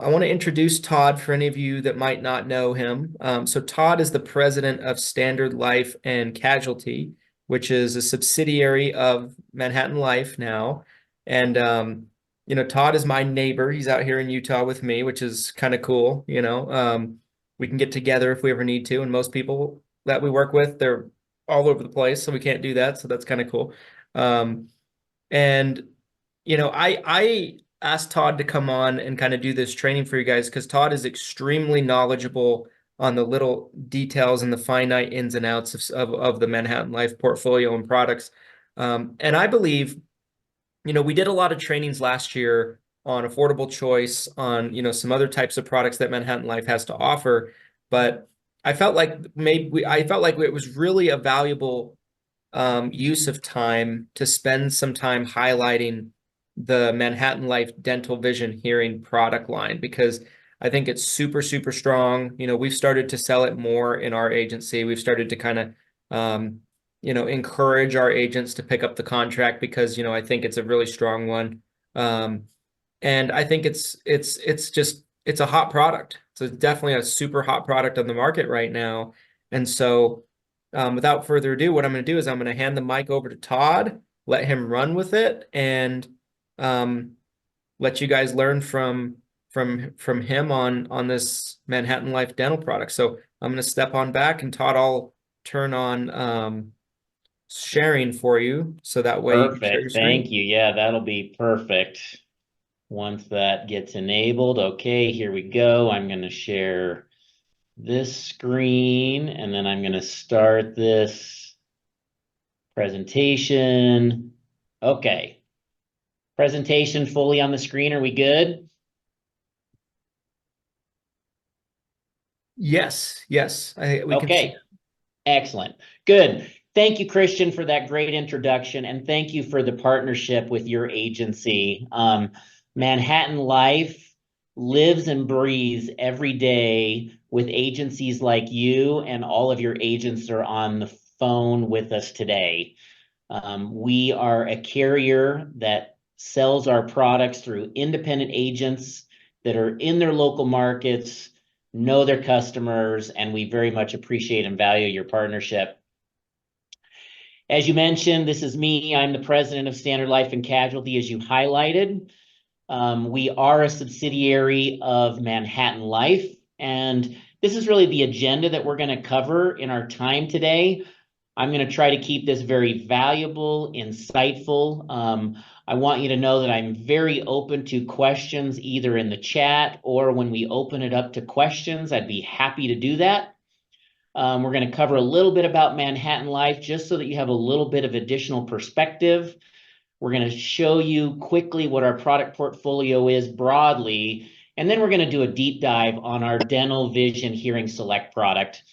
I want to introduce Todd for any of you that might not know him. So Todd is the president of Standard Life and Casualty, which is a subsidiary of Manhattan Life now. And Todd is my neighbor. He's out here in Utah with me, which is kind of cool. We can get together if we ever need to. And most people that we work with, they're all over the place, so we can't do that. So that's kind of cool. Um, and I asked Todd to come on and kind of do this training for you guys because Todd is extremely knowledgeable on the little details and the finite ins and outs of the Manhattan Life portfolio and products. And I believe, we did a lot of trainings last year on affordable choice, on, some other types of products that Manhattan Life has to offer. But I felt like it was really a valuable use of time to spend some time highlighting the Manhattan Life dental vision hearing product line because I think it's super, super strong. We've started to sell it more in our agency. We've started to kind of, encourage our agents to pick up the contract because, I think it's a really strong one. And I think it's a hot product. So it's definitely a super hot product on the market right now. And so without further ado, what I'm going to do is I'm going to hand the mic over to Todd, let him run with it, and let you guys learn from him on this Manhattan Life dental product. So I'm going to step on back, and Todd, I'll turn on sharing for you, so that way you can share your Perfect. screen. Thank you. Yeah, that'll be perfect once that gets enabled. Okay, here we go. I'm going to share this screen and then I'm going to start this presentation. Okay. Presentation fully on the screen. Are we good? Yes, we can see. Okay. Excellent. Good. Thank you, Christian, for that great introduction, and thank you for the partnership with your agency. Manhattan Life lives and breathes every day with agencies like you, and all of your agents are on the phone with us today. We are a carrier that sells our products through independent agents that are in their local markets, know their customers, and we very much appreciate and value your partnership. As you mentioned, this is me. I'm the president of Standard Life and Casualty, as you highlighted. We are a subsidiary of Manhattan Life, and this is really the agenda that we're going to cover in our time today. I'm going to try to keep this very valuable, insightful. I want you to know that I'm very open to questions either in the chat or when we open it up to questions. I'd be happy to do that. We're going to cover a little bit about Manhattan Life just so that you have a little bit of additional perspective. We're going to show you quickly what our product portfolio is broadly, and then we're going to do a deep dive on our Dental Vision Hearing Select product.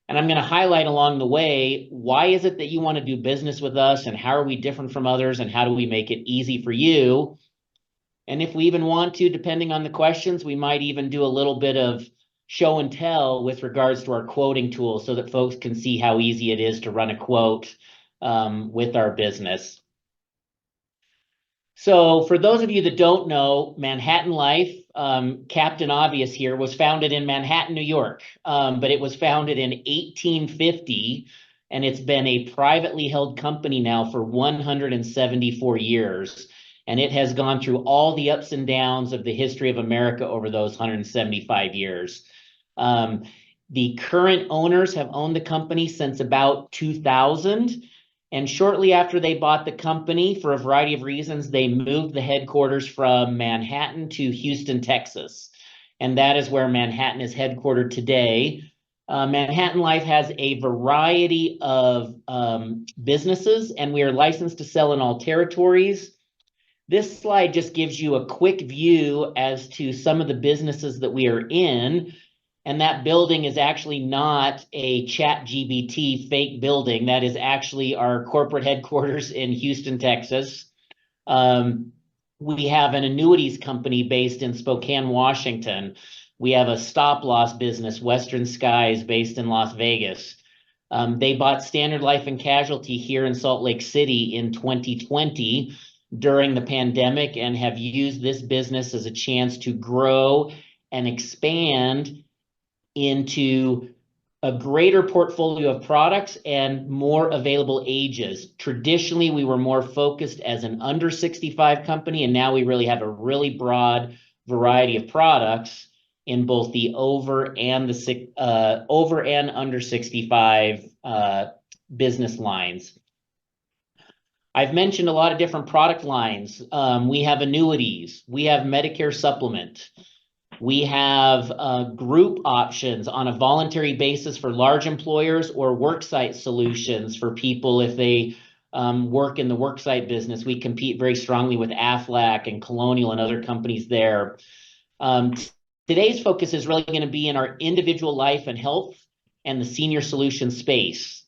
And I'm going to highlight along the way, why is it that you want to do business with us, and how are we different from others, and how do we make it easy for you? And if we even want to, depending on the questions, we might even do a little bit of show and tell with regards to our quoting tool so that folks can see how easy it is to run a quote with our business. So for those of you that don't know, Manhattan Life, Captain Obvious here, was founded in Manhattan, New York, but it was founded in 1850, and it's been a privately held company now for 174 years. And it has gone through all the ups and downs of the history of America over those 175 years. The current owners have owned the company since about 2000. And shortly after they bought the company, for a variety of reasons, they moved the headquarters from Manhattan to Houston, Texas. And that is where Manhattan is headquartered today. Manhattan Life has a variety of businesses, and we are licensed to sell in all territories. This slide just gives you a quick view as to some of the businesses that we are in. And that building is actually not a ChatGPT fake building. That is actually our corporate headquarters in Houston, Texas. We have an annuities company based in Spokane, Washington. We have a stop loss business, Western Skies, based in Las Vegas. They bought Standard Life and Casualty here in Salt Lake City in 2020 during the pandemic and have used this business as a chance to grow and expand into a greater portfolio of products and more available ages. Traditionally, we were more focused as an under 65 company, and now we really have a really broad variety of products in both the over and under 65 business lines. I've mentioned a lot of different product lines. We have annuities, we have Medicare supplement, we have group options on a voluntary basis for large employers, or worksite solutions for people if they work in the worksite business. We compete very strongly with Aflac and Colonial and other companies there. Today's focus is really going to be in our individual life and health and the senior solution space.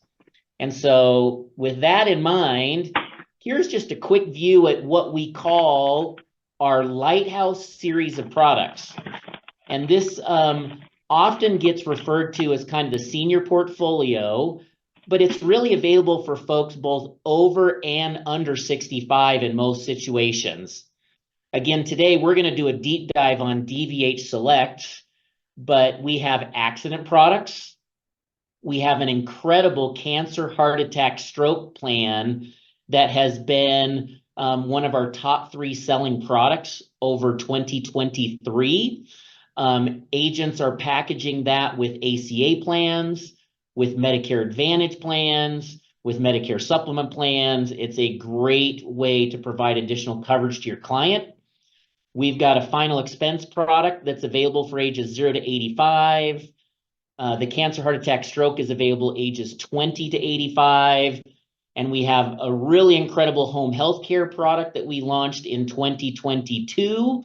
And so with that in mind, here's just a quick view at what we call our Lighthouse series of products. And this often gets referred to as kind of the senior portfolio, but it's really available for folks both over and under 65 in most situations. Again, today we're going to do a deep dive on DVH Select, but we have accident products. We have an incredible cancer, heart attack, stroke plan that has been one of our top 3 selling products over 2023. Agents are packaging that with ACA plans, with Medicare Advantage plans, with Medicare supplement plans. It's a great way to provide additional coverage to your client. We've got a final expense product that's available for ages 0 to 85. The cancer, heart attack, stroke is available ages 20 to 85. And we have a really incredible home health care product that we launched in 2022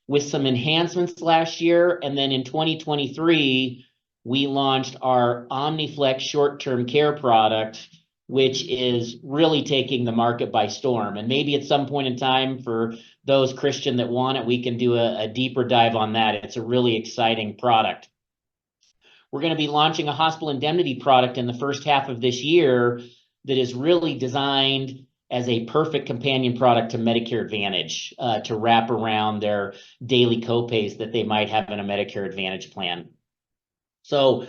with some enhancements last year. And then in 2023, we launched our OmniFlex short-term care product, which is really taking the market by storm. And maybe at some point in time, for those, Christian, that want it, we can do a deeper dive on that. It's a really exciting product. We're going to be launching a hospital indemnity product in the first half of this year that is really designed as a perfect companion product to Medicare Advantage, to wrap around their daily copays that they might have in a Medicare Advantage plan. So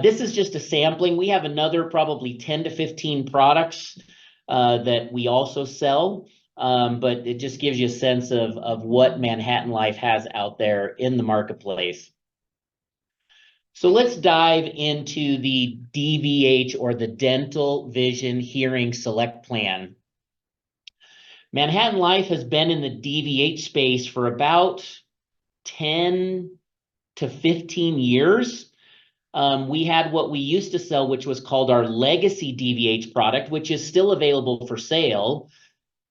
this is just a sampling. We have another probably 10 to 15 products that we also sell, but it just gives you a sense of what Manhattan Life has out there in the marketplace. So let's dive into the DVH, or the Dental Vision Hearing Select Plan. Manhattan Life has been in the DVH space for about 10 to 15 years. We had what we used to sell, which was called our legacy DVH product, which is still available for sale.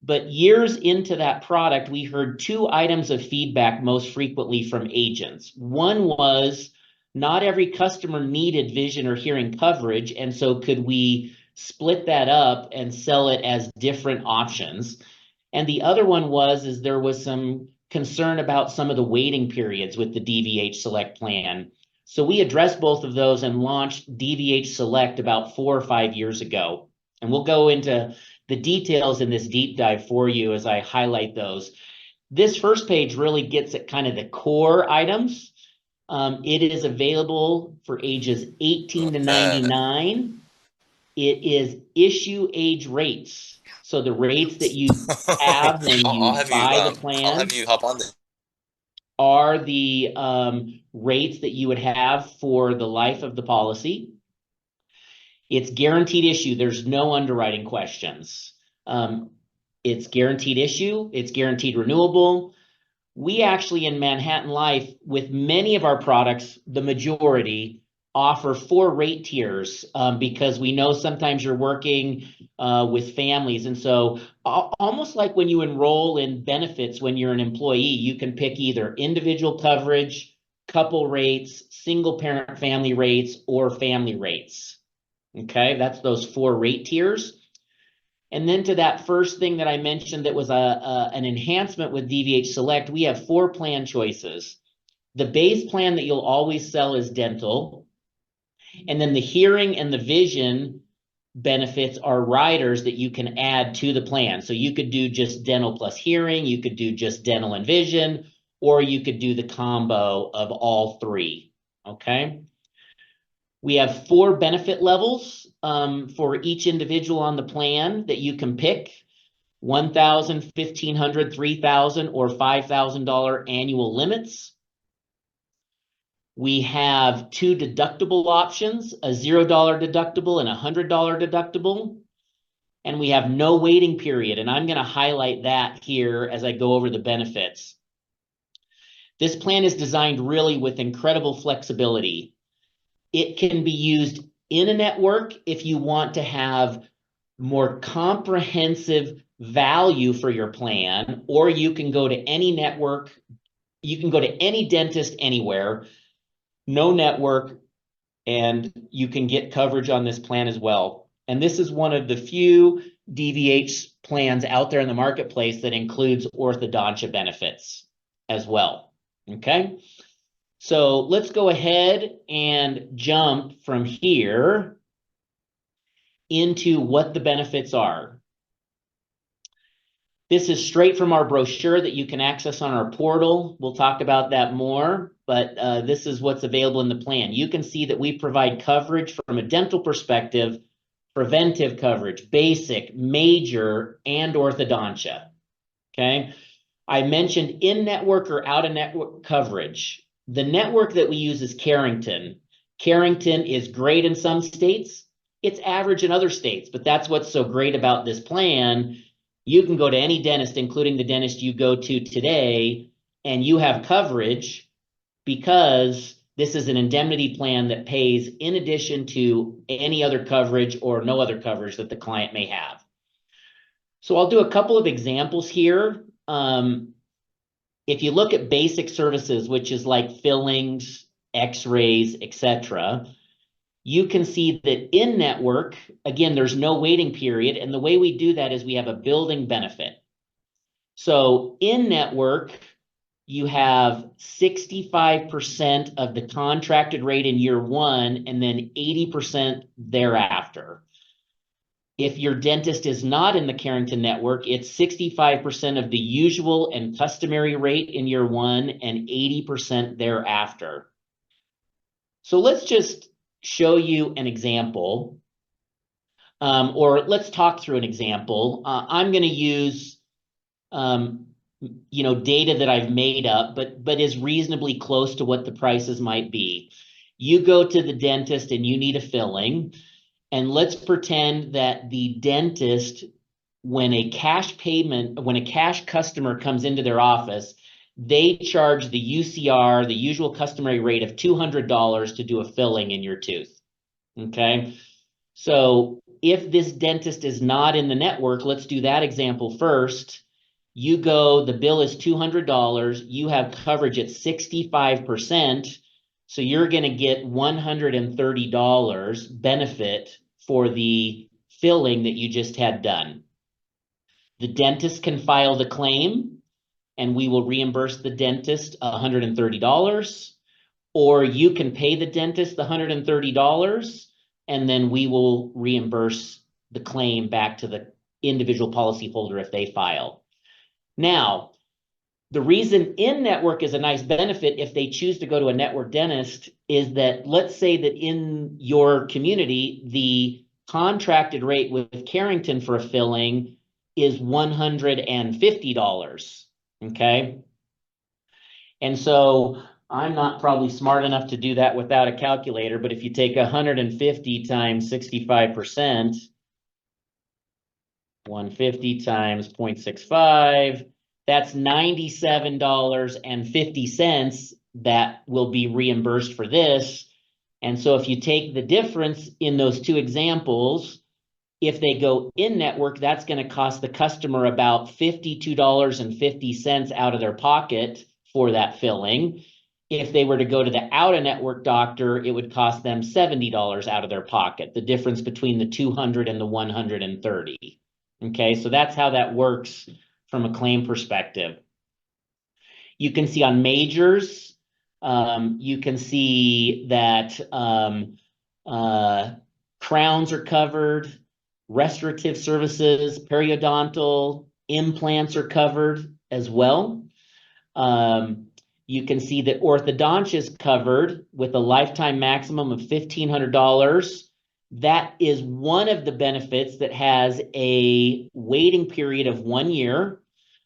But years into that product, we heard 2 items of feedback most frequently from agents. One was, not every customer needed vision or hearing coverage, and so could we split that up and sell it as different options? And the other one was there was some concern about some of the waiting periods with the DVH Select plan. So we addressed both of those and launched DVH Select about 4 or 5 years ago. And we'll go into the details in this deep dive for you as I highlight those. This first page really gets at kind of the core items. It is available for ages 18 to 99. It is issue age rates. So the rates that you have when you buy the plan, I'll have you hop on this. Are the rates that you would have for the life of the policy. It's guaranteed issue. There's no underwriting questions. It's guaranteed issue. It's guaranteed renewable. We actually, in Manhattan Life, with many of our products, the majority, offer 4 rate tiers because we know sometimes you're working with families. And so almost like when you enroll in benefits when you're an employee, you can pick either individual coverage, couple rates, single parent family rates, or family rates. Okay, that's those 4 rate tiers. And then to that first thing that I mentioned that was an enhancement with DVH Select, we have 4 plan choices. The base plan that you'll always sell is dental. And then the hearing and the vision benefits are riders that you can add to the plan. So you could do just dental plus hearing, you could do just dental and vision, or you could do the combo of all three, okay? We have 4 benefit levels for each individual on the plan that you can pick: $1,000, $1,500, $3,000, or $5,000 annual limits. We have 2 deductible options, a $0 deductible and a $100 deductible. And we have no waiting period, and I'm going to highlight that here as I go over the benefits. This plan is designed really with incredible flexibility. It can be used in a network if you want to have more comprehensive value for your plan, or you can go to any network. You can go to any dentist anywhere, no network, and you can get coverage on this plan as well. And this is one of the few DVH plans out there in the marketplace that includes orthodontia benefits as well. Okay, so let's go ahead and jump from here into what the benefits are. This is straight from our brochure that you can access on our portal. We'll talk about that more, but this is what's available in the plan. You can see that we provide coverage from a dental perspective: preventive coverage, basic, major, and orthodontia. Okay, I mentioned in-network or out-of-network coverage. The network that we use is Carrington. Carrington is great in some states. It's average in other states, but that's what's so great about this plan. You can go to any dentist, including the dentist you go to today, and you have coverage because this is an indemnity plan that pays in addition to any other coverage or no other coverage that the client may have. So I'll do a couple of examples here. If you look at basic services, which is like fillings, x-rays, etc., you can see that in network, again, there's no waiting period. And the way we do that is we have a building benefit. So in network, you have 65% of the contracted rate in year 1 and then 80% thereafter. If your dentist is not in the Carrington network, it's 65% of the usual and customary rate in year 1 and 80% thereafter. So let's just show you an example, or let's talk through an example. I'm going to use, data that I've made up, but is reasonably close to what the prices might be. You go to the dentist and you need a filling. And let's pretend that the dentist, when a cash customer comes into their office, they charge the UCR, the usual customary rate of $200 to do a filling in your tooth. Okay. So if this dentist is not in the network, let's do that example first. You go, the bill is $200. You have coverage at 65%. So you're going to get $130 benefit for the filling that you just had done. The dentist can file the claim and we will reimburse the dentist $130, or you can pay the dentist the $130 and then we will reimburse the claim back to the individual policyholder if they file. Now, the reason in-network is a nice benefit if they choose to go to a network dentist is that, let's say that in your community, the contracted rate with Carrington for a filling is $150, okay? And so I'm not probably smart enough to do that without a calculator, but if you take 150 times 65%, 150 times 0.65, that's $97.50 that will be reimbursed for this. And so if you take the difference in those two examples, if they go in network, that's going to cost the customer about $52.50 out of their pocket for that filling. If they were to go to the out-of-network doctor, it would cost them $70 out of their pocket, the difference between the 200 and the 130. Okay, so that's how that works from a claim perspective. You can see on majors, you can see that crowns are covered, restorative services, periodontal, implants are covered as well. You can see that orthodontia is covered with a lifetime maximum of $1,500. That is one of the benefits that has a waiting period of 1 year,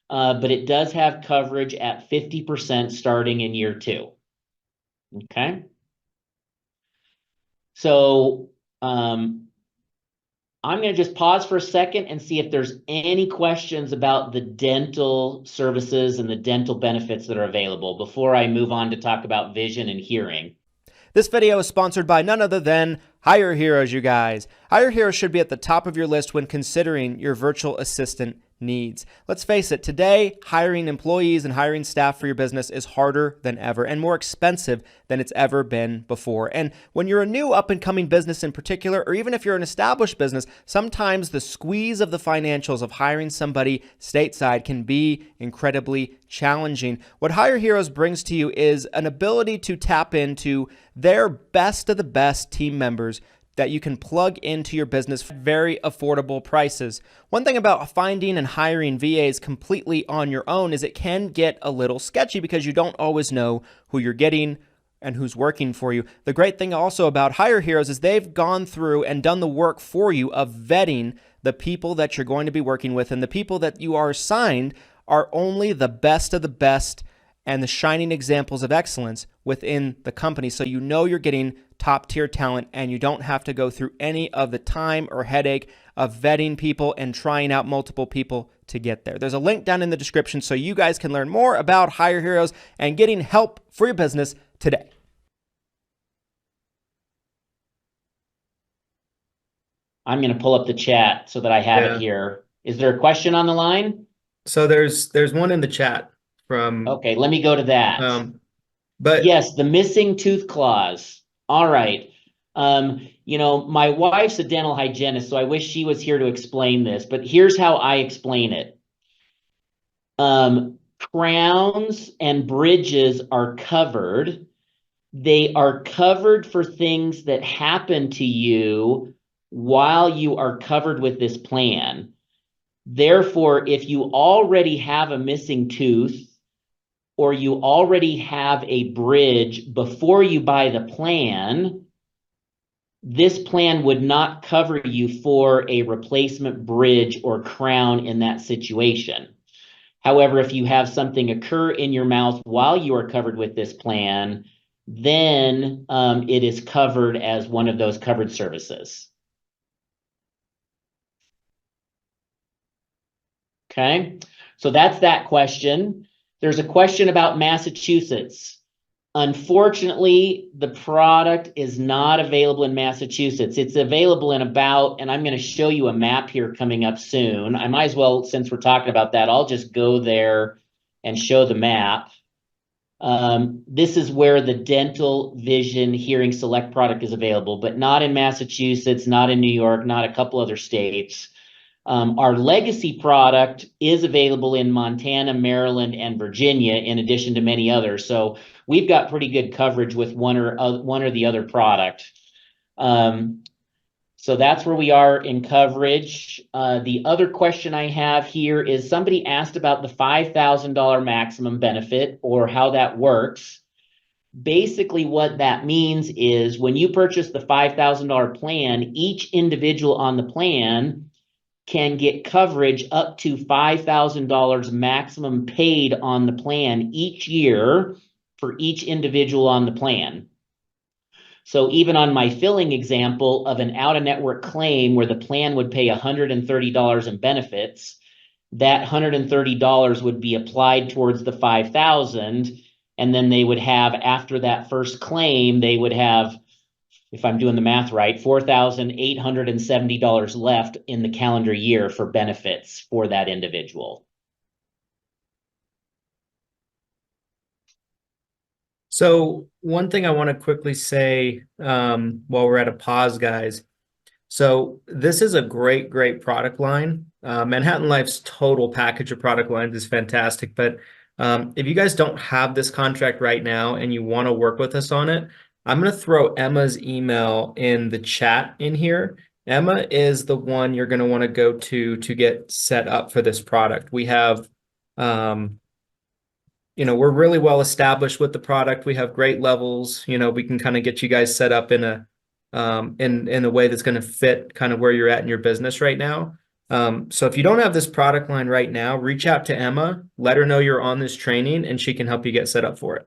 but it does have coverage at 50% starting in year 2. Okay. So I'm going to just pause for a second and see if there's any questions about the dental services and the dental benefits that are available before I move on to talk about vision and hearing. This video is sponsored by none other than Hire Heroes, you guys. Hire Heroes should be at the top of your list when considering your virtual assistant needs. Let's face it, today, hiring employees and hiring staff for your business is harder than ever and more expensive than it's ever been before. And when you're a new up-and-coming business in particular, or even if you're an established business, sometimes the squeeze of the financials of hiring somebody stateside can be incredibly challenging. What Hire Heroes brings to you is an ability to tap into their best of the best team members that you can plug into your business for very affordable prices. One thing about finding and hiring VAs completely on your own is it can get a little sketchy because you don't always know who you're getting and who's working for you. The great thing also about Hire Heroes is they've gone through and done the work for you of vetting the people that you're going to be working with, and the people that you are assigned are only the best of the best and the shining examples of excellence within the company. So you know you're getting top tier talent and you don't have to go through any of the time or headache of vetting people and trying out multiple people to get there. There's a link down in the description so you guys can learn more about Hire Heroes and getting help for your business today. I'm going to pull up the chat so that I have it here. Is there a question on the line? So there's one in the chat from... Okay, let me go to that. But yes, the missing tooth clause. All right. You know, my wife's a dental hygienist, so I wish she was here to explain this, but here's how I explain it. Crowns and bridges are covered. They are covered for things that happen to you while you are covered with this plan. Therefore, if you already have a missing tooth or you already have a bridge before you buy the plan, this plan would not cover you for a replacement bridge or crown in that situation. However, if you have something occur in your mouth while you are covered with this plan, then it is covered as one of those covered services. Okay, so that's that question. There's a question about Massachusetts. Unfortunately, the product is not available in Massachusetts. It's available in about, and I'm going to show you a map here coming up soon. I might as well, since we're talking about that, I'll just go there and show the map. This is where the dental, vision, hearing select product is available, but not in Massachusetts, not in New York, not a couple other states. Our legacy product is available in Montana, Maryland, and Virginia, in addition to many others. So we've got pretty good coverage with one or the other product. So that's where we are in coverage. The other question I have here is somebody asked about the $5,000 maximum benefit or how that works. Basically, what that means is when you purchase the $5,000 plan, each individual on the plan can get coverage up to $5,000 maximum paid on the plan each year for each individual on the plan. So even on my filling example of an out-of-network claim where the plan would pay $130 in benefits, that $130 would be applied towards the $5,000, and then they would have, after that first claim, they would have, if I'm doing the math right, $4,870 left in the calendar year for benefits for that individual. So one thing I want to quickly say while we're at a pause, guys. So this is a great product line. Manhattan Life's total package of product lines is fantastic. But if you guys don't have this contract right now and you want to work with us on it, I'm going to throw Emma's email in the chat in here. Emma is the one you're going to want to go to get set up for this product. We have we're really well established with the product. We have great levels. We can kind of get you guys set up in a way that's going to fit kind of where you're at in your business right now. So if you don't have this product line right now, reach out to Emma, let her know you're on this training, and she can help you get set up for it.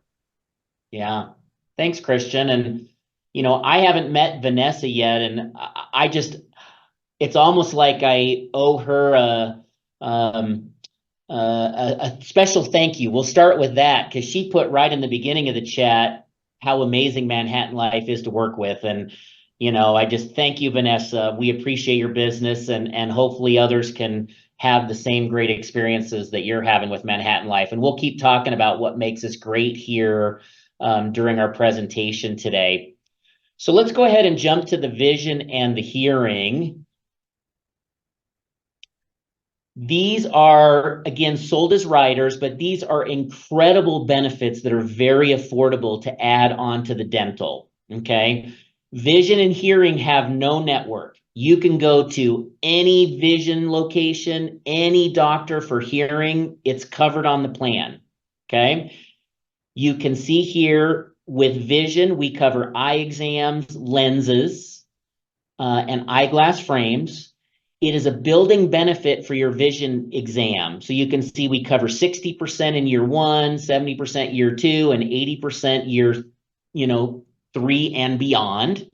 Yeah. Thanks, Christian. And, I haven't met Vanessa yet, and it's almost like I owe her a special thank you. We'll start with that because she put right in the beginning of the chat how amazing Manhattan Life is to work with. And, I just thank you, Vanessa. We appreciate your business, and hopefully others can have the same great experiences that you're having with Manhattan Life. And we'll keep talking about what makes us great here during our presentation today. So let's go ahead and jump to the vision and the hearing. These are, again, sold as riders, but these are incredible benefits that are very affordable to add on to the dental, okay? Vision and hearing have no network. You can go to any vision location, any doctor for hearing, it's covered on the plan, okay? You can see here with vision, we cover eye exams, lenses, and eyeglass frames. It is a building benefit for your vision exam. So you can see we cover 60% in year 1, 70% year 2, and 80% year, 3 and beyond.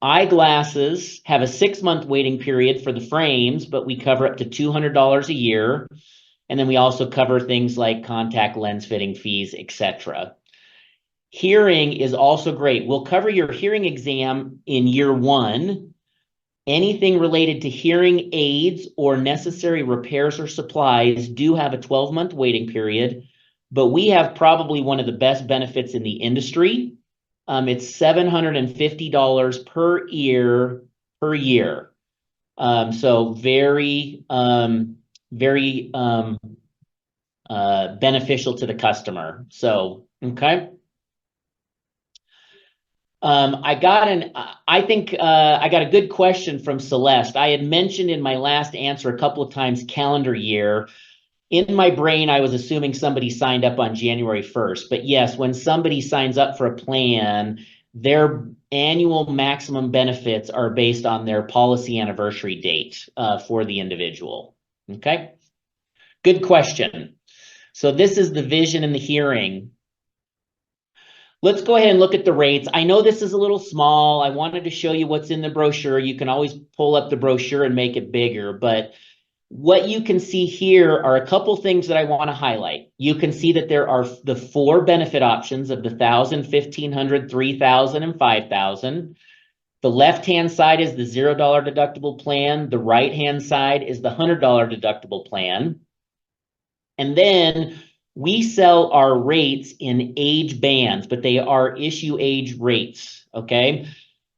Eyeglasses have a 6-month waiting period for the frames, but we cover up to $200 a year. And then we also cover things like contact lens fitting fees, etc. Hearing is also great. We'll cover your hearing exam in year 1. Anything related to hearing aids or necessary repairs or supplies do have a 12-month waiting period, but we have probably one of the best benefits in the industry. It's $750 per ear per year. So very beneficial to the customer. So, okay. I got a good question from Celeste. I had mentioned in my last answer a couple of times calendar year. In my brain, I was assuming somebody signed up on January 1st. But yes, when somebody signs up for a plan, their annual maximum benefits are based on their policy anniversary date for the individual. Okay, good question. So this is the vision and the hearing. Let's go ahead and look at the rates. I know this is a little small. I wanted to show you what's in the brochure. You can always pull up the brochure and make it bigger, but what you can see here are a couple things that I want to highlight. You can see that there are the 4 benefit options of the $1,000, $1,500, $3,000, and $5,000. The left-hand side is the $0 deductible plan. The right-hand side is the $100 deductible plan. And then we sell our rates in age bands, but they are issue age rates, okay?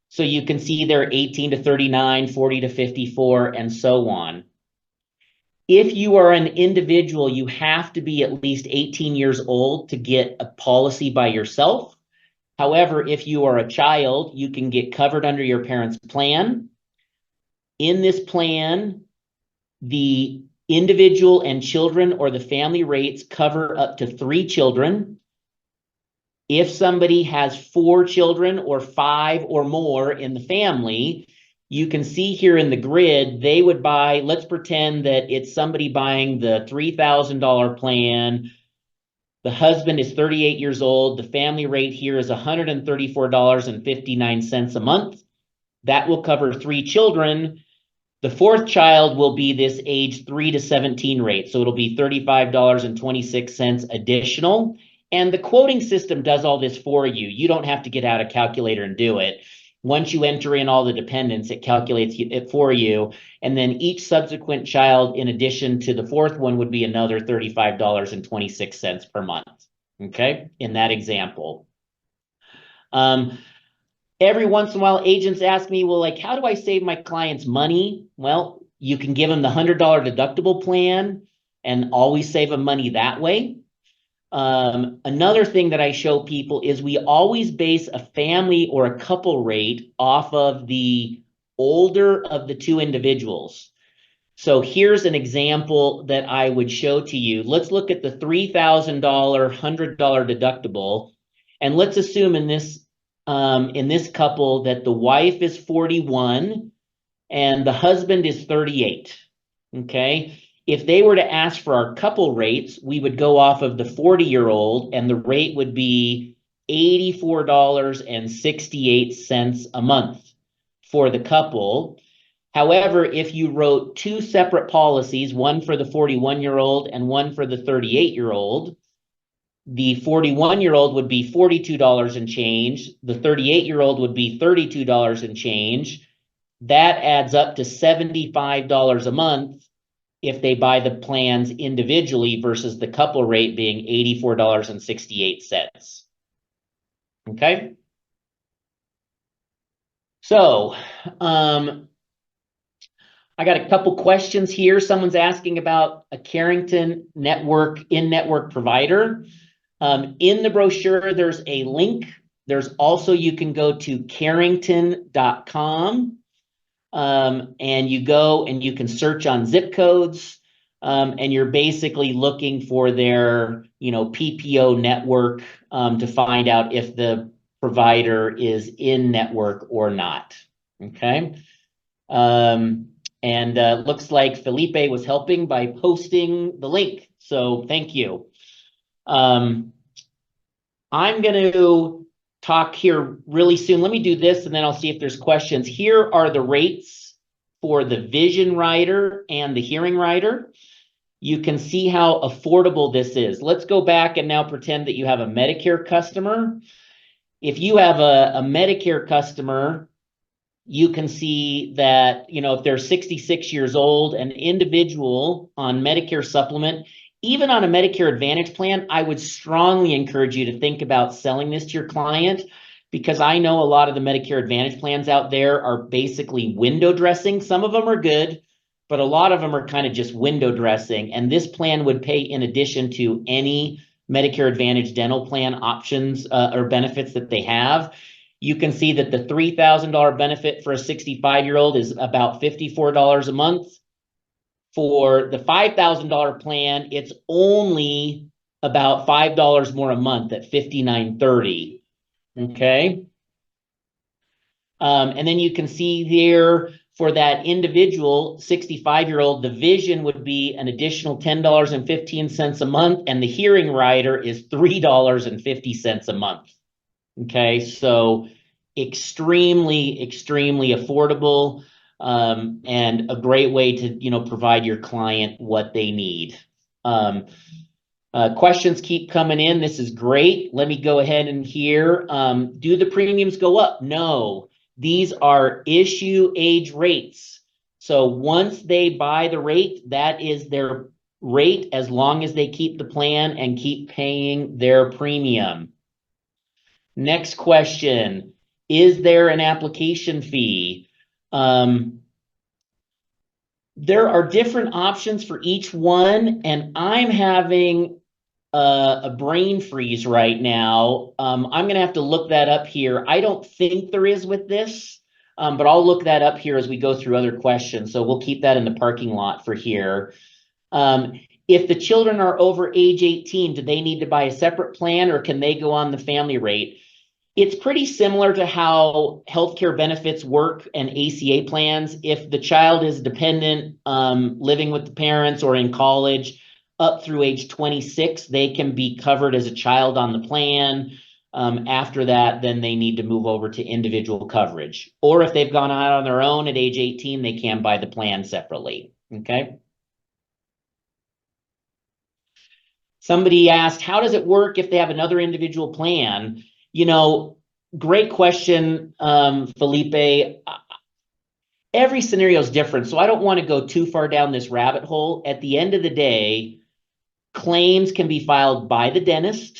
So you can see they're 18 to 39, 40 to 54, and so on. If you are an individual, you have to be at least 18 years old to get a policy by yourself. However, if you are a child, you can get covered under your parents' plan. In this plan, the individual and children or the family rates cover up to 3 children. If somebody has 4 children or 5 or more in the family, you can see here in the grid, they would buy, let's pretend that it's somebody buying the $3,000 plan. The husband is 38 years old. The family rate here is $134.59 a month. That will cover 3 children. The 4th child will be this age 3 to 17 rate. So it'll be $35.26 additional. And the quoting system does all this for you. You don't have to get out a calculator and do it. Once you enter in all the dependents, it calculates it for you. And then each subsequent child, in addition to the 4th one, would be another $35.26 per month. Okay, in that example. Every once in a while, agents ask me, well, like, how do I save my clients money? Well, you can give them the $100 deductible plan and always save them money that way. Another thing that I show people is we always base a family or a couple rate off of the older of the 2 individuals. So here's an example that I would show to you. Let's look at the $3,000 $100 deductible, and let's assume in this couple that the wife is 41 and the husband is 38. Okay. If they were to ask for our couple rates, we would go off of the 40-year-old, and the rate would be $84.68 a month for the couple. However, if you wrote two separate policies, one for the 41-year-old and one for the 38-year-old, the 41-year-old would be $42 and change. The 38-year-old would be $32 and change. That adds up to $75 a month if they buy the plans individually versus the couple rate being $84.68. Okay. So, I got a couple questions here. Someone's asking about a Carrington network, in-network provider. In the brochure, there's a link. There's also, you can go to carrington.com, and you go and you can search on zip codes, and you're basically looking for their, PPO network, to find out if the provider is in network or not. Okay. And looks like Felipe was helping by posting the link. So thank you. I'm going to talk here really soon. Let me do this and then I'll see if there's questions. Here are the rates for the vision rider and the hearing rider. You can see how affordable this is. Let's go back and now pretend that you have a Medicare customer. If you have a Medicare customer, you can see that, if they're 66 years old, an individual on Medicare supplement, even on a Medicare Advantage plan, I would strongly encourage you to think about selling this to your client, because I know a lot of the Medicare Advantage plans out there are basically window dressing. Some of them are good, but a lot of them are kind of just window dressing. And this plan would pay in addition to any Medicare Advantage dental plan options or benefits that they have. You can see that the $3,000 benefit for a 65-year-old is about $54 a month. For the $5,000 plan, it's only about $5 more a month at $59.30. Okay. And then you can see here for that individual 65-year-old, the vision would be an additional $10.15 a month, and the hearing rider is $3.50 a month. Okay, so extremely, extremely affordable, and a great way to, provide your client what they need. Questions keep coming in. This is great. Let me go ahead and here. Do the premiums go up? No, these are issue age rates. So once they buy the rate, that is their rate as long as they keep the plan and keep paying their premium. Next question, is there an application fee? There are different options for each one, and I'm having a brain freeze right now. I'm going to have to look that up here. I don't think there is with this, but I'll look that up here as we go through other questions. So we'll keep that in the parking lot for here. If the children are over age 18, do they need to buy a separate plan or can they go on the family rate? It's pretty similar to how healthcare benefits work and ACA plans. If the child is dependent, living with the parents or in college up through age 26, they can be covered as a child on the plan. After that, then they need to move over to individual coverage. Or if they've gone out on their own at age 18, they can buy the plan separately. Okay. Somebody asked, how does it work if they have another individual plan? Great question, Felipe. Every scenario is different, so I don't want to go too far down this rabbit hole. At the end of the day, claims can be filed by the dentist.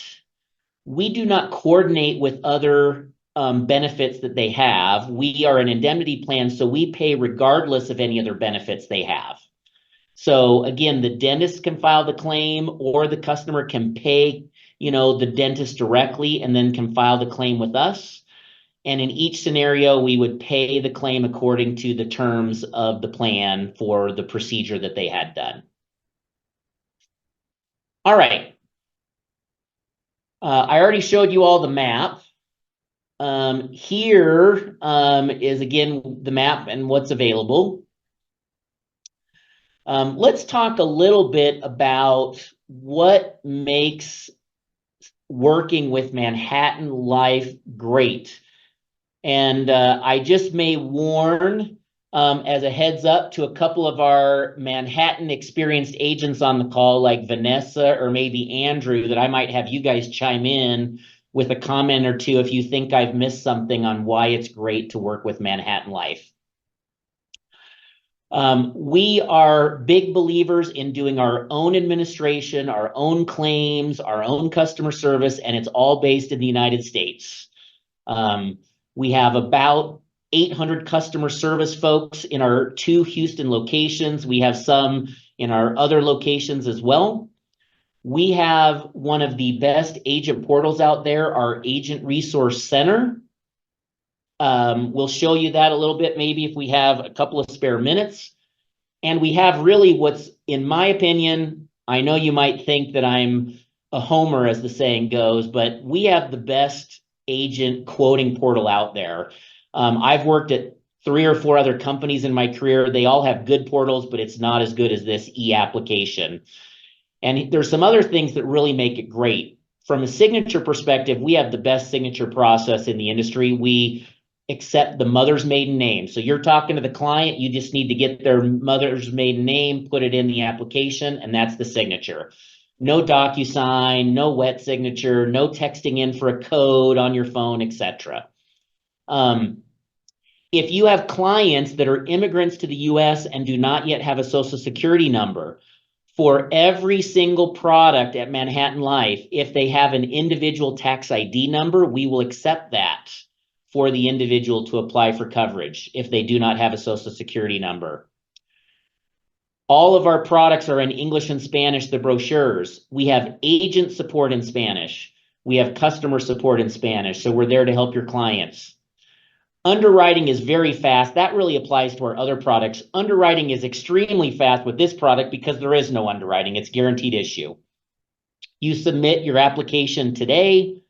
We do not coordinate with other benefits that they have. We are an indemnity plan, so we pay regardless of any other benefits they have. So again, the dentist can file the claim or the customer can pay, the dentist directly and then can file the claim with us. And in each scenario, we would pay the claim according to the terms of the plan for the procedure that they had done. All right. I already showed you all the map. Here is again the map and what's available. Let's talk a little bit about what makes working with Manhattan Life great. And I just may warn as a heads up to a couple of our Manhattan experienced agents on the call, like Vanessa or maybe Andrew, that I might have you guys chime in with a comment or two if you think I've missed something on why it's great to work with Manhattan Life. We are big believers in doing our own administration, our own claims, our own customer service, and it's all based in the United States. We have about 800 customer service folks in our 2 Houston locations. We have some in our other locations as well. We have one of the best agent portals out there, our Agent Resource Center. We'll show you that a little bit, maybe if we have a couple of spare minutes. And we have really what's, in my opinion, I know you might think that I'm a homer, as the saying goes, but we have the best agent quoting portal out there. I've worked at 3 or 4 other companies in my career. They all have good portals, but it's not as good as this e-application. And there's some other things that really make it great. From a signature perspective, we have the best signature process in the industry. We accept the mother's maiden name. So you're talking to the client, you just need to get their mother's maiden name, put it in the application, and that's the signature. No DocuSign, no wet signature, no texting in for a code on your phone, etc. If you have clients that are immigrants to the US and do not yet have a Social Security number, for every single product at Manhattan Life, if they have an individual tax ID number, we will accept that for the individual to apply for coverage if they do not have a Social Security number. All of our products are in English and Spanish, the brochures. We have agent support in Spanish. We have customer support in Spanish, so we're there to help your clients. Underwriting is very fast. That really applies to our other products. Underwriting is extremely fast with this product because there is no underwriting. It's guaranteed issue. You submit your application today.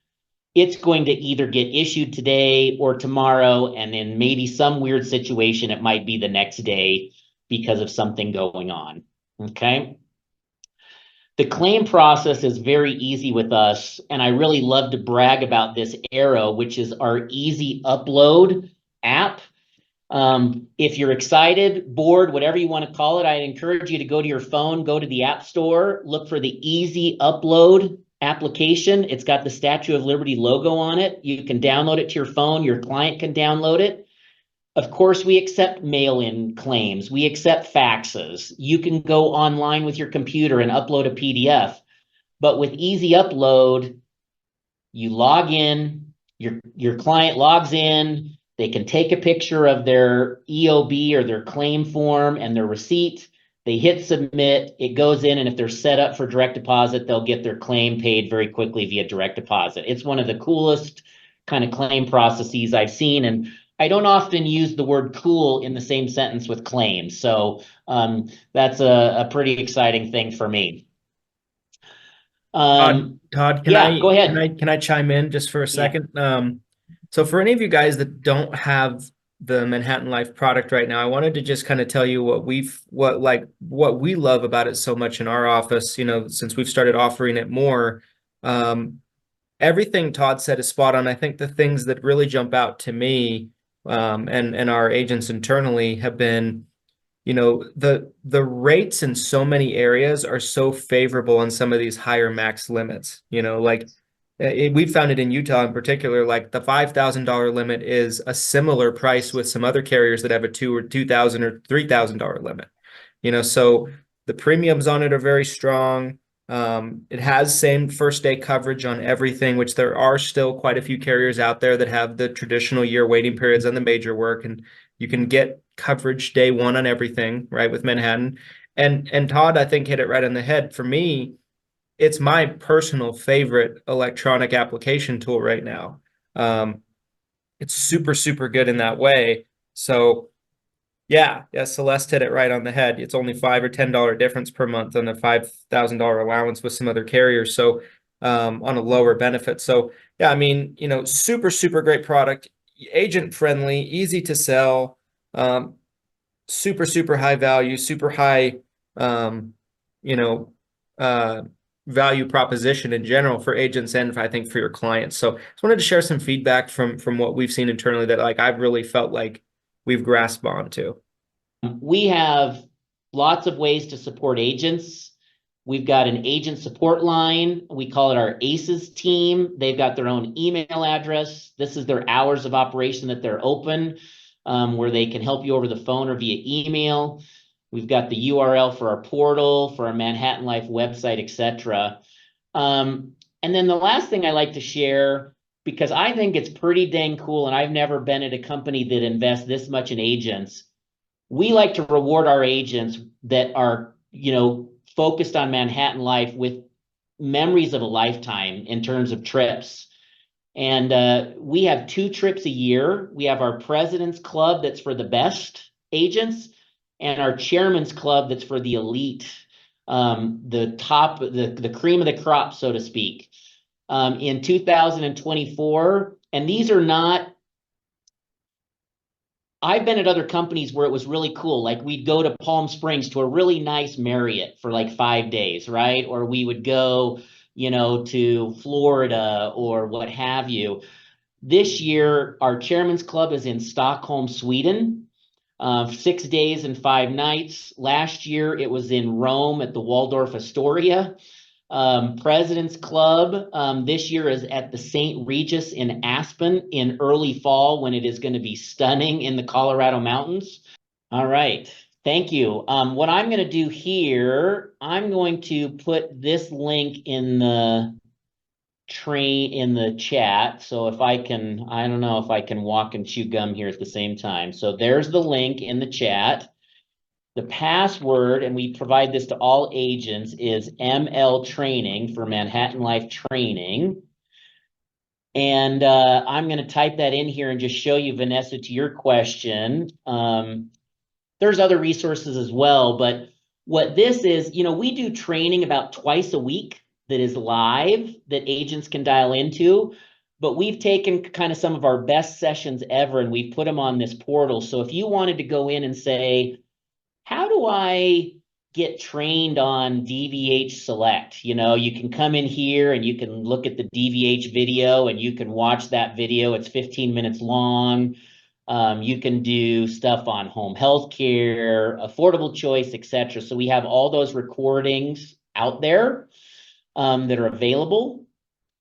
It's going to either get issued today or tomorrow, and in maybe some weird situation, it might be the next day because of something going on, okay? The claim process is very easy with us, and I really love to brag about this Arrow, which is our easy upload app. If you're excited, bored, whatever you want to call it, I encourage you to go to your phone, go to the App Store, look for the Easy Upload application. It's got the Statue of Liberty logo on it. You can download it to your phone. Your client can download it. Of course, we accept mail-in claims. We accept faxes. You can go online with your computer and upload a PDF. But with Easy Upload, you log in, your client logs in, they can take a picture of their EOB or their claim form and their receipt. They hit submit, it goes in, and if they're set up for direct deposit, they'll get their claim paid very quickly via direct deposit. It's one of the coolest kind of claim processes I've seen, and I don't often use the word cool in the same sentence with claims. So that's a pretty exciting thing for me. Todd, Go ahead. Can I chime in just for a second? Yeah. So for any of you guys that don't have the Manhattan Life product right now, I wanted to just kind of tell you what we love about it so much in our office, you know, since we've started offering it more. Everything Todd said is spot on. I think the things that really jump out to me and our agents internally have been, you know, the rates in so many areas are so favorable on some of these higher max limits, you know, like we found it in Utah in particular, like the $5,000 limit is a similar price with some other carriers that have a $2,000 or $3,000 limit, you know, so the premiums on it are very strong. It has same first day coverage on everything, which there are still quite a few carriers out there that have the traditional year waiting periods on the major work, and you can get coverage day one on everything, right, with Manhattan. And Todd, I think, hit it right on the head. For me, it's my personal favorite electronic application tool right now. it's super, super good in that way. So yeah, Celeste hit it right on the head. It's only $5 or $10 difference per month on the $5,000 allowance with some other carriers. So on a lower benefit. So yeah, I mean, super, super great product, agent friendly, easy to sell, super, super high value, super high, you know, uh, value proposition in general for agents and I think for your clients. So just wanted to share some feedback from what we've seen internally that like I've really felt like we've grasped onto. We have lots of ways to support agents. We've got an agent support line. We call it our ACES team. They've got their own email address. This is their hours of operation that they're open, where they can help you over the phone or via email. We've got the URL for our portal, for our Manhattan Life website, etc. And then the last thing I like to share, because I think it's pretty dang cool, and I've never been at a company that invests this much in agents. We like to reward our agents that are, focused on Manhattan Life with memories of a lifetime in terms of trips. And we have 2 trips a year. We have our President's Club that's for the best agents, and our Chairman's Club that's for the elite, the top, the cream of the crop, so to speak, in 2024. And these are not, I've been at other companies where it was really cool. Like we'd go to Palm Springs to a really nice Marriott for like 5 days, right? Or we would go, to Florida or what have you. This year, our Chairman's Club is in Stockholm, Sweden, 6 days and 5 nights. Last year, it was in Rome at the Waldorf Astoria. President's Club this year is at the St. Regis in Aspen in early fall when it is going to be stunning in the Colorado mountains. All right. Thank you. What I'm going to do here, I'm going to put this link in the chat. So if I can, I don't know if I can walk and chew gum here at the same time. So there's the link in the chat. The password, and we provide this to all agents, is ML Training for Manhattan Life Training. And I'm going to type that in here and just show you, Vanessa, to your question. There's other resources as well, but what this is, we do training about twice a week that is live that agents can dial into, but we've taken kind of some of our best sessions ever and we've put them on this portal. So if you wanted to go in and say, how do I get trained on DVH Select? You can come in here and you can look at the DVH video and you can watch that video. It's 15 minutes long. You can do stuff on home health care, affordable choice, etc. So we have all those recordings out there that are available.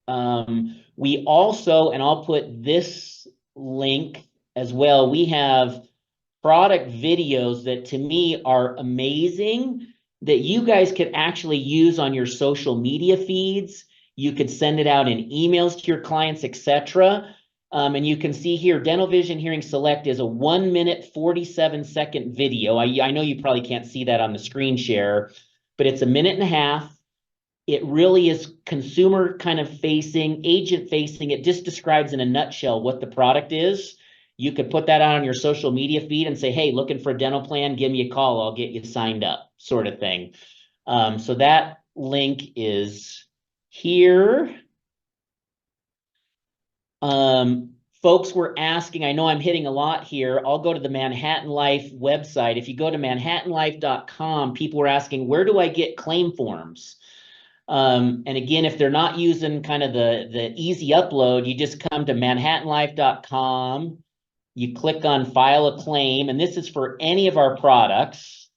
We also, and I'll put this link as well, we have product videos that to me are amazing that you guys could actually use on your social media feeds. You could send it out in emails to your clients, etc. And you can see here, Dental Vision Hearing Select is a 1 minute, 47-second video. I know you probably can't see that on the screen share, but it's 1.5 minutes. It really is consumer kind of facing, agent facing. It just describes in a nutshell what the product is. You could put that out on your social media feed and say, hey, looking for a dental plan, give me a call. I'll get you signed up, sort of thing. So that link is here. Folks were asking, I know I'm hitting a lot here. I'll go to the Manhattan Life website. If you go to manhattanlife.com, people were asking, where do I get claim forms? And again, if they're not using kind of the easy upload, you just come to manhattanlife.com. You click on file a claim, and this is for any of our products.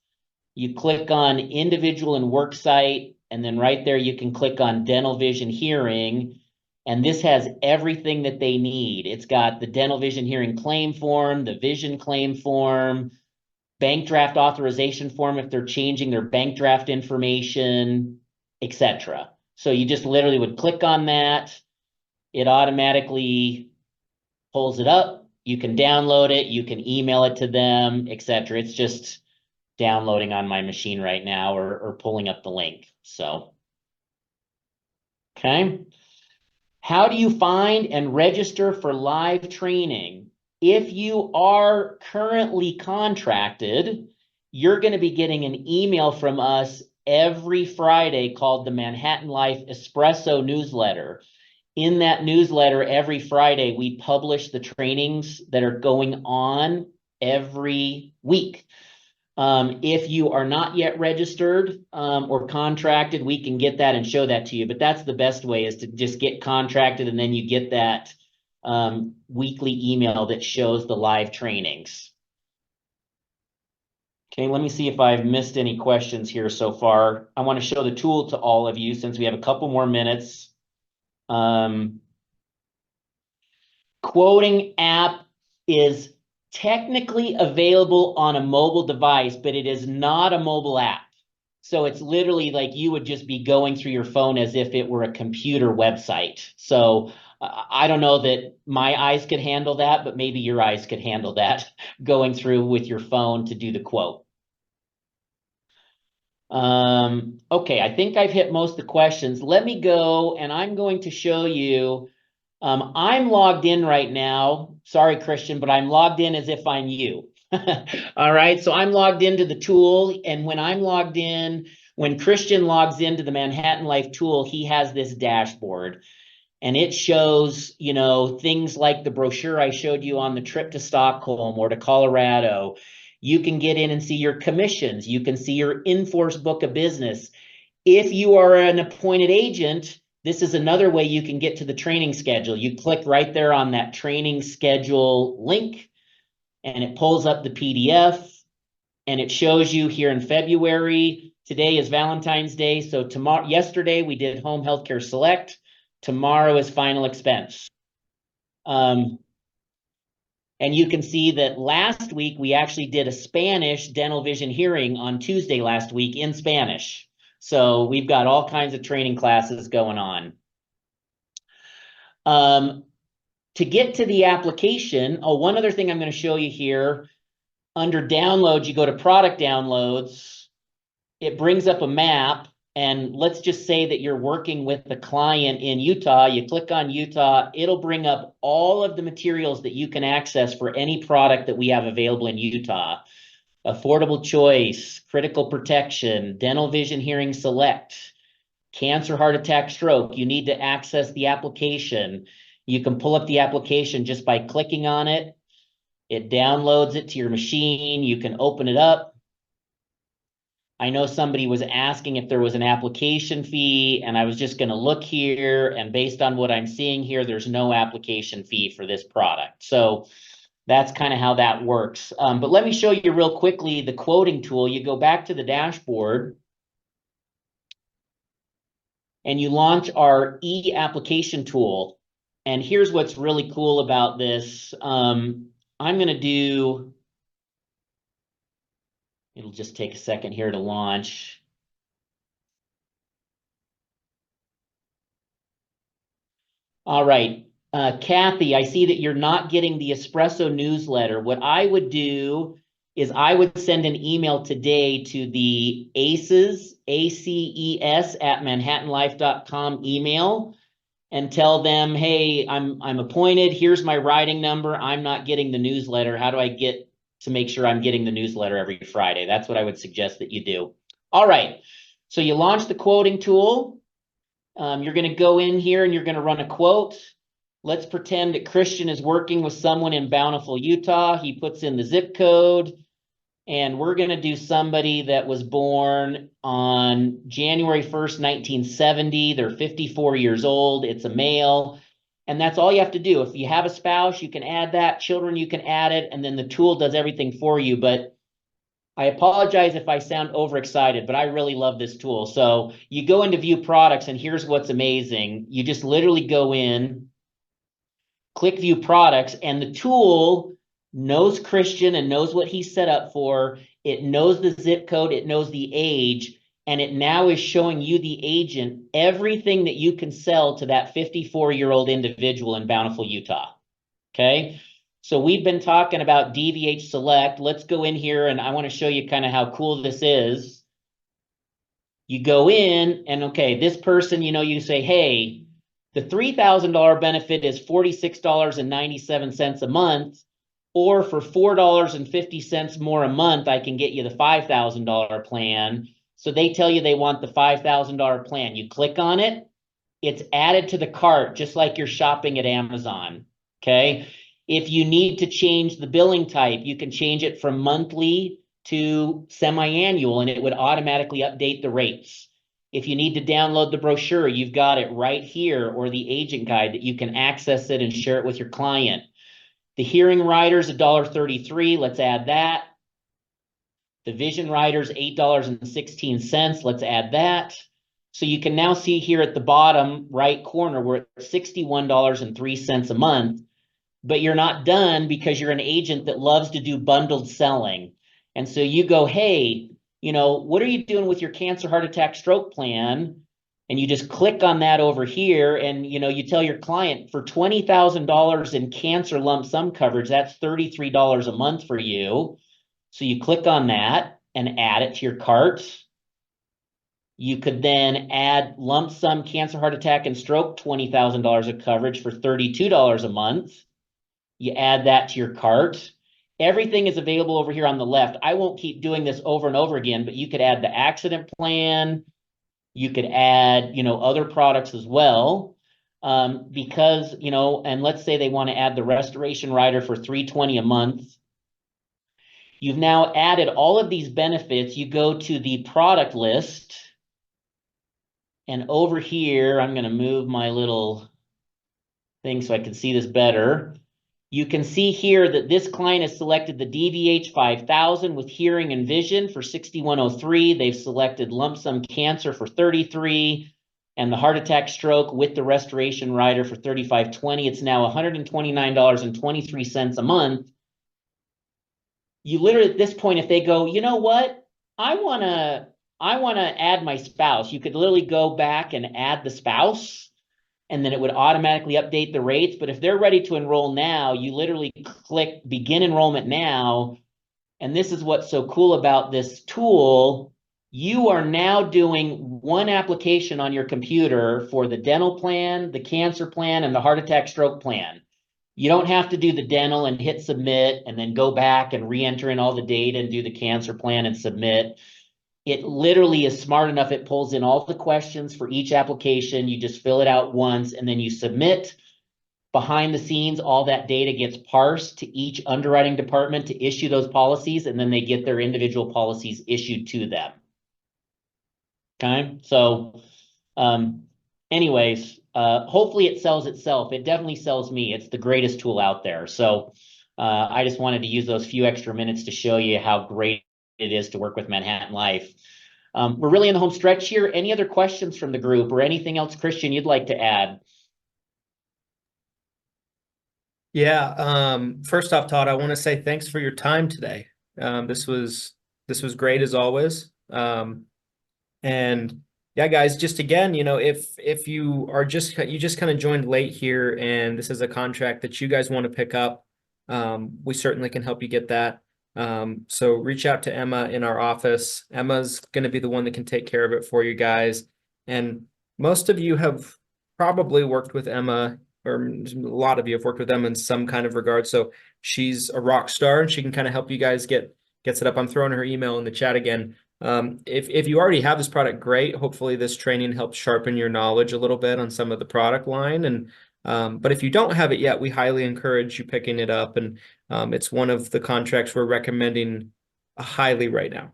You click on individual and work site, and then right there you can click on dental vision hearing, and this has everything that they need. It's got the dental vision hearing claim form, the vision claim form, bank draft authorization form if they're changing their bank draft information, etc. So you just literally would click on that. It automatically pulls it up. You can download it, you can email it to them, etc. It's just downloading on my machine right now or pulling up the link. So, okay. How do you find and register for live training? If you are currently contracted, you're going to be getting an email from us every Friday called the Manhattan Life Espresso newsletter. In that newsletter, every Friday, we publish the trainings that are going on every week. If you are not yet registered or contracted, we can get that and show that to you. But that's the best way, is to just get contracted, and then you get that weekly email that shows the live trainings. Okay, let me see if I've missed any questions here so far. I want to show the tool to all of you since we have a couple more minutes. Quoting app is technically available on a mobile device, but it is not a mobile app. So it's literally like you would just be going through your phone as if it were a computer website. So I don't know that my eyes could handle that, but maybe your eyes could handle that going through with your phone to do the quote. Okay, I think I've hit most of the questions. Let me go, and I'm going to show you. I'm logged in right now. Sorry, Christian, but I'm logged in as if I'm you. All right, so I'm logged into the tool, and when I'm logged in, when Christian logs into the Manhattan Life tool, he has this dashboard, and it shows, you know, things like the brochure I showed you on the trip to Stockholm or to Colorado. You can get in and see your commissions. You can see your in-force book of business. If you are an appointed agent, this is another way you can get to the training schedule. You click right there on that training schedule link, and it pulls up the PDF, and it shows you here in February. Today is Valentine's Day, so yesterday we did Home Healthcare Select. Tomorrow is Final Expense. And you can see that last week we actually did a Spanish dental vision hearing on Tuesday last week in Spanish. So we've got all kinds of training classes going on. To get to the application, one other thing I'm going to show you here. Under downloads, you go to product downloads. It brings up a map. And let's just say that you're working with a client in Utah. You click on Utah, it'll bring up all of the materials that you can access for any product that we have available in Utah. Affordable choice, critical protection, dental vision hearing select, cancer, heart attack, stroke. You need to access the application. You can pull up the application just by clicking on it. It downloads it to your machine. You can open it up. I know somebody was asking if there was an application fee, and I was just going to look here, and based on what I'm seeing here, there's no application fee for this product. So that's kind of how that works. But let me show you real quickly the quoting tool. You go back to the dashboard, and you launch our e-application tool. And here's what's really cool about this. I'm going to do... It'll just take a second here to launch. All right, Kathy, I see that you're not getting the espresso newsletter. What I would do is I would send an email today to the ACES, ACES at manhattanlife.com email and tell them, hey, I'm appointed. Here's my writing number. I'm not getting the newsletter. How do I get to make sure I'm getting the newsletter every Friday? That's what I would suggest that you do. All right, so you launch the quoting tool. You're going to go in here and you're going to run a quote. Let's pretend that Christian is working with someone in Bountiful, Utah. He puts in the zip code, and we're going to do somebody that was born on January 1st, 1970. They're 54 years old. It's a male. And that's all you have to do. If you have a spouse, you can add that. Children, you can add it. And then the tool does everything for you. But I apologize if I sound overexcited, but I really love this tool. So you go into view products, and here's what's amazing. You just literally go in, click view products, and the tool knows Christian and knows what he's set up for. It knows the zip code. It knows the age. And it now is showing you, the agent, everything that you can sell to that 54-year-old individual in Bountiful, Utah. Okay. So we've been talking about DVH Select. Let's go in here, and I want to show you kind of how cool this is. You go in, and okay, this person, you know, you say, hey, The $3,000 benefit is $46.97 a month, or for $4.50 more a month, I can get you the $5,000 plan. So they tell you they want the $5,000 plan. You click on it, it's added to the cart, just like you're shopping at Amazon, okay? If you need to change the billing type, you can change it from monthly to semi-annual, and it would automatically update the rates. If you need to download the brochure, you've got it right here, or the agent guide that you can access it and share it with your client. The hearing rider's $1.33, let's add that. The vision rider's $8.16, let's add that. So you can now see here at the bottom right corner, we're at $61.03 a month, but you're not done because you're an agent that loves to do bundled selling. And so you go, hey, you know, what are you doing with your cancer, heart attack, stroke plan? And you just click on that over here, and you know, you tell your client for $20,000 in cancer lump sum coverage, that's $33 a month for you. So you click on that and add it to your cart. You could then add lump sum cancer, heart attack, and stroke, $20,000 of coverage for $32 a month. You add that to your cart. Everything is available over here on the left. I won't keep doing this over and over again, but you could add the accident plan. You could add, you know, other products as well. Because, you know, and let's say they want to add the restoration rider for $320 a month. You've now added all of these benefits. You go to the product list. And over here, I'm going to move my little thing so I can see this better. You can see here that this client has selected the DVH 5000 with hearing and vision for $61.03. They've selected lump sum cancer for $33, and the heart attack stroke with the restoration rider for $35.20. It's now $129.23 a month. You literally at this point, if they go, you know what, I wanna add my spouse, you could literally go back and add the spouse, and then it would automatically update the rates. But if they're ready to enroll now, you literally click begin enrollment now. And this is what's so cool about this tool. You are now doing one application on your computer for the dental plan, the cancer plan, and the heart attack stroke plan. You don't have to do the dental and hit submit and then go back and re-enter in all the data and do the cancer plan and submit. It literally is smart enough. It pulls in all the questions for each application. You just fill it out once and then you submit. Behind the scenes, all that data gets parsed to each underwriting department to issue those policies, and then they get their individual policies issued to them. Okay, so anyways, hopefully it sells itself. It definitely sells me. It's the greatest tool out there. So I just wanted to use those few extra minutes to show you how great it is to work with Manhattan Life. We're really in the home stretch here. Any other questions from the group or anything else, Christian, you'd like to add? Yeah. First off, Todd, I want to say thanks for your time today. This was great as always. And yeah, guys, just again, you know, if you are just kind of joined late here and this is a contract that you guys want to pick up, we certainly can help you get that. So reach out to Emma in our office. Emma's going to be the one that can take care of it for you guys. And most of you have probably worked with Emma, or a lot of you have worked with Emma in some kind of regard. So she's a rock star and she can kind of help you guys get set up. I'm throwing her email in the chat again. If you already have this product, great. Hopefully this training helps sharpen your knowledge a little bit on some of the product line. And but if you don't have it yet, we highly encourage you picking it up. And it's one of the contracts we're recommending highly right now.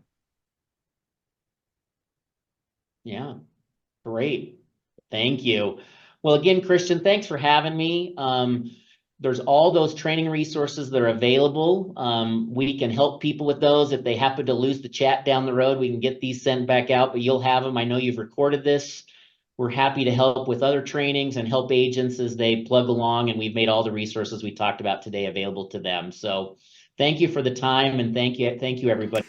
Yeah, great. Thank you. Well, again, Christian, thanks for having me. There's all those training resources that are available. We can help people with those. If they happen to lose the chat down the road, we can get these sent back out, but you'll have them. I know you've recorded this. We're happy to help with other trainings and help agents as they plug along, and we've made all the resources we talked about today available to them. So thank you for the time, and thank you everybody.